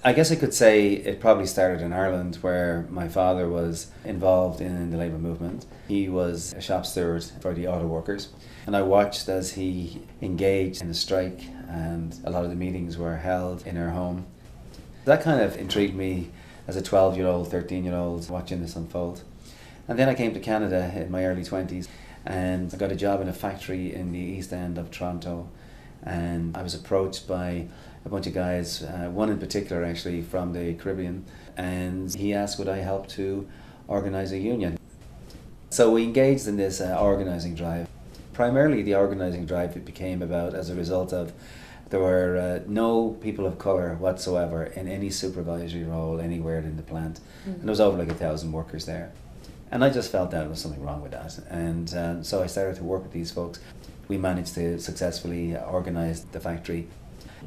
I guess I could say it probably started in Ireland, where my father was involved in the labour movement. He was a shop steward for the auto workers, and I watched as he engaged in the strike, and a lot of the meetings were held in our home. That kind of intrigued me as a 12-year-old, 13-year-old, watching this unfold. And then I came to Canada in my early 20s, and I got a job in a factory in the East End of Toronto, and I was approached by a bunch of guys, one in particular actually from the Caribbean, and he asked would I help to organise a union. So we engaged in this organising drive. Primarily the organising drive it became about as a result of there were no people of colour whatsoever in any supervisory role anywhere in the plant, and there was over like 1,000 workers there. And I just felt that there was something wrong with that, and so I started to work with these folks. We managed to successfully organise the factory.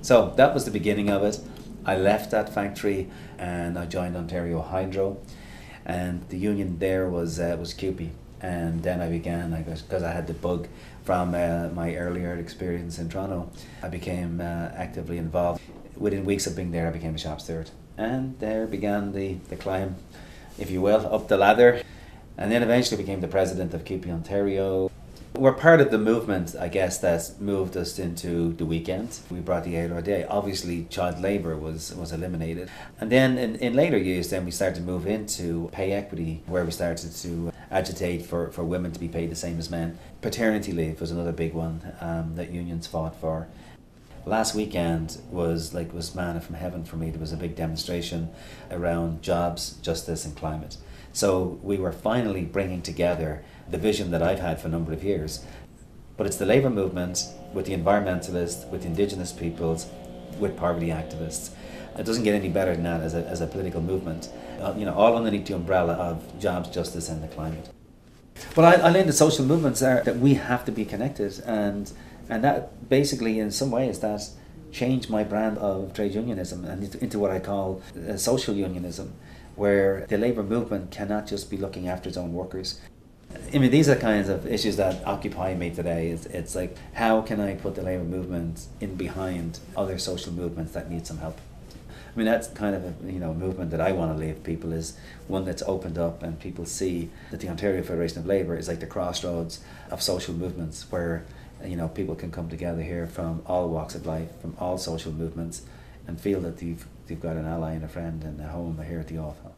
So that was the beginning of it. I left that factory and I joined Ontario Hydro, and the union there was CUPE. And then I began, because I had the bug from my earlier experience in Toronto, I became actively involved. Within weeks of being there, I became a shop steward, and there began the climb, if you will, up the ladder, and then eventually became the president of CUPE Ontario. We're part of the movement, I guess, that moved us into the weekend. We brought the 8-hour day. Obviously, child labour was eliminated. And then in later years, then we started to move into pay equity, where we started to agitate for women to be paid the same as men. Paternity leave was another big one that unions fought for. Last weekend was manna from heaven for me. There was a big demonstration around jobs, justice and climate. So we were finally bringing together the vision that I've had for a number of years. But it's the labour movement with the environmentalists, with Indigenous peoples, with poverty activists. It doesn't get any better than that as a political movement. All underneath the umbrella of jobs, justice and the climate. Well, I learned that social movements are that we have to be connected, and that basically in some ways that changed my brand of trade unionism and into what I call social unionism, where the labour movement cannot just be looking after its own workers. I mean, these are kinds of issues that occupy me today. It's like, how can I put the labour movement in behind other social movements that need some help? I mean, that's kind of a movement that I want to leave people, is one that's opened up and people see that the Ontario Federation of Labour is like the crossroads of social movements, where people can come together here from all walks of life, from all social movements, and feel that they've got an ally and a friend and a home here at the office.